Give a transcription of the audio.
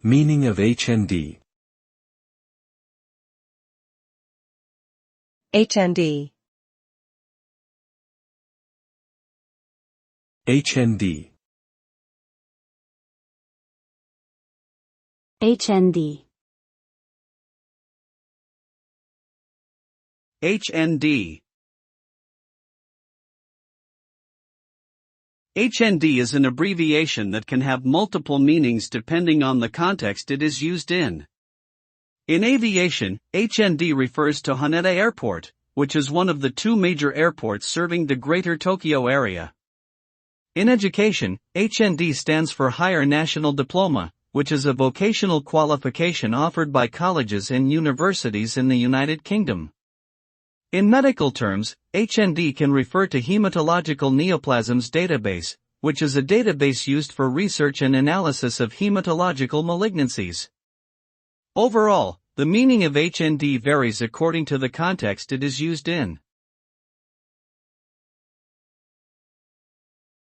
Meaning of HND. HND. HND. HND. HND. HND is an abbreviation that can have multiple meanings depending on the context it is used in. In aviation, HND refers to Haneda Airport, which is one of the two major airports serving the Greater Tokyo area. In education, HND stands for Higher National Diploma, which is a vocational qualification offered by colleges and universities in the United Kingdom. In medical terms, HND can refer to Hematological Neoplasms Database, which is a database used for research and analysis of hematological malignancies. Overall, the meaning of HND varies according to the context it is used in.